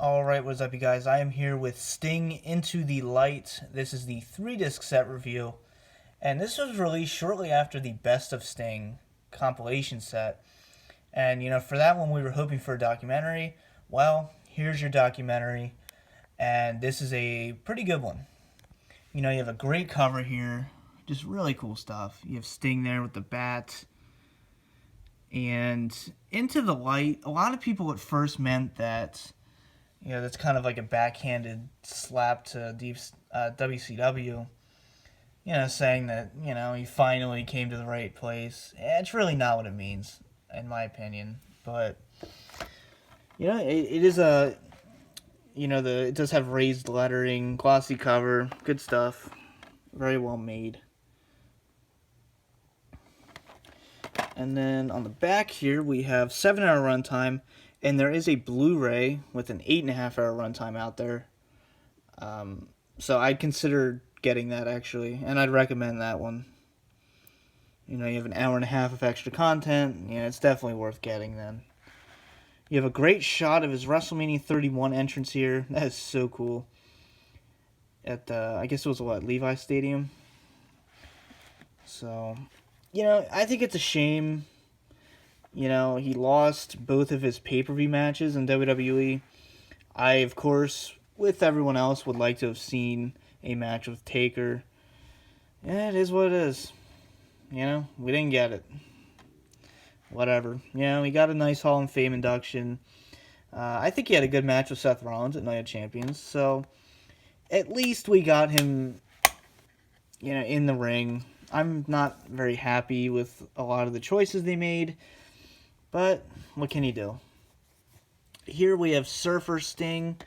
Alright, what's up you guys? I am here with Sting Into the Light. This is the 3-disc set review. And this was released shortly after the Best of Sting compilation set. And, for that one we were hoping for a documentary. Well, here's your documentary. And this is a pretty good one. You have a great cover here. Just really cool stuff. You have Sting there with the bat. And Into the Light, a lot of people at first meant that that's kind of like a backhanded slap to WCW, saying that, he finally came to the right place. It's really not what it means, in my opinion. But, it is it does have raised lettering, glossy cover, good stuff, very well made. And then on the back here, we have 7-hour runtime. And there is a Blu-ray with an 8.5-hour runtime out there. So I'd consider getting that, actually. And I'd recommend that one. You have an hour and a half of extra content. It's definitely worth getting then. You have a great shot of his WrestleMania 31 entrance here. That is so cool. At, I guess it was, Levi Stadium? So, I think it's a shame. He lost both of his pay-per-view matches in WWE. I, of course, with everyone else, would like to have seen a match with Taker. Yeah, it is what it is. We didn't get it. Whatever. He got a nice Hall of Fame induction. I think he had a good match with Seth Rollins at Night of Champions. So, at least we got him, in the ring. I'm not very happy with a lot of the choices they made. But, what can you do? Here we have Surfer Sting.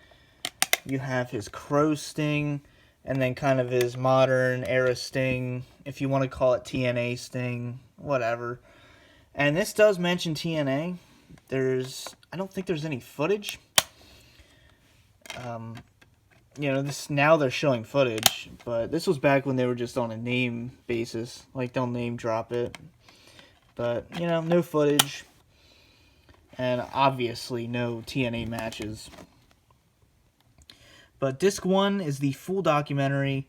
You have his Crow Sting. And then kind of his modern era Sting. If you want to call it TNA Sting. Whatever. And this does mention TNA. I don't think there's any footage. Now they're showing footage. But this was back when they were just on a name basis. Like, they'll name drop it. But, no footage. And obviously no TNA matches. But Disc 1 is the full documentary.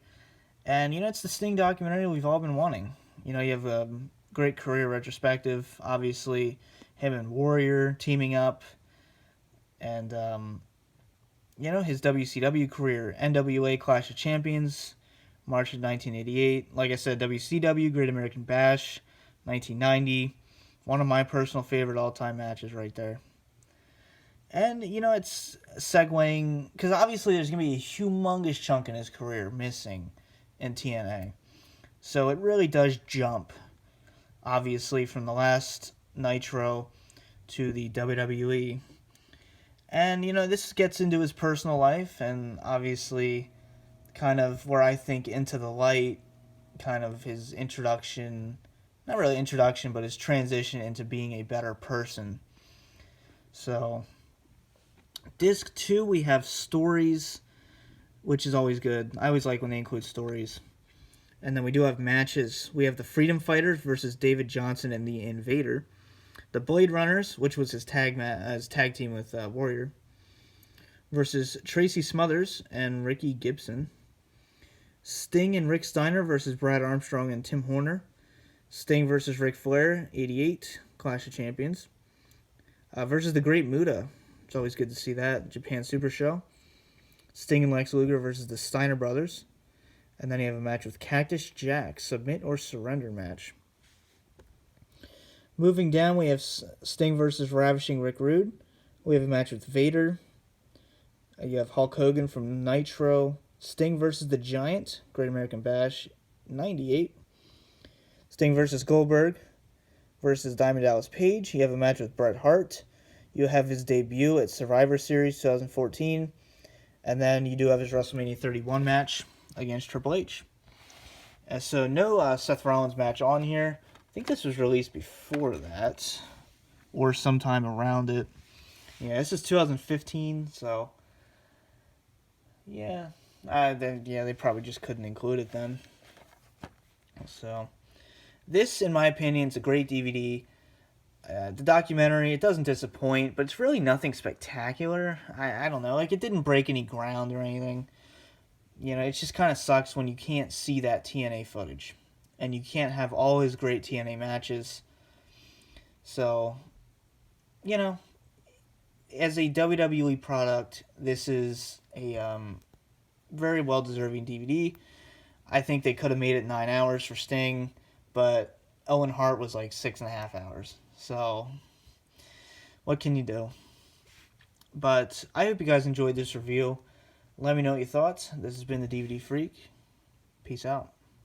And, it's the Sting documentary we've all been wanting. You have a great career retrospective. Obviously, him and Warrior teaming up. And, his WCW career. NWA Clash of Champions, March of 1988. Like I said, WCW Great American Bash, 1990. One of my personal favorite all-time matches right there. And, it's segueing, because obviously there's going to be a humongous chunk in his career missing in TNA. So it really does jump, obviously, from the last Nitro to the WWE. And, this gets into his personal life, and obviously kind of where I think Into the Light, kind of his introduction, not really introduction, but his transition into being a better person. So, Disc 2, we have stories, which is always good. I always like when they include stories. And then we do have matches. We have the Freedom Fighters versus David Johnson and the Invader. The Blade Runners, which was his tag team with Warrior, versus Tracy Smothers and Ricky Gibson. Sting and Rick Steiner versus Brad Armstrong and Tim Horner. Sting versus Ric Flair, 88, Clash of Champions. Versus the Great Muta. It's always good to see that. Japan Super Show. Sting and Lex Luger versus the Steiner Brothers. And then you have a match with Cactus Jack. Submit or surrender match. Moving down, we have Sting versus Ravishing Rick Rude. We have a match with Vader. You have Hulk Hogan from Nitro. Sting versus the Giant. Great American Bash, 98. Sting versus Goldberg versus Diamond Dallas Page. You have a match with Bret Hart. You have his debut at Survivor Series 2014. And then you do have his WrestleMania 31 match against Triple H. So no Seth Rollins match on here. I think this was released before that. Or sometime around it. Yeah, this is 2015, so... Yeah. They probably just couldn't include it then. So... This, in my opinion, is a great DVD. The documentary, it doesn't disappoint, but it's really nothing spectacular. I don't know, like it didn't break any ground or anything. You know, it just kind of sucks when you can't see that TNA footage, and you can't have all his great TNA matches. So, you know, as a WWE product, this is a very well deserving DVD. I think they could have made it 9 hours for Sting, but Owen Hart was like 6.5 hours. So, what can you do? But I hope you guys enjoyed this review. Let me know what you thought. This has been the DVD Freak. Peace out.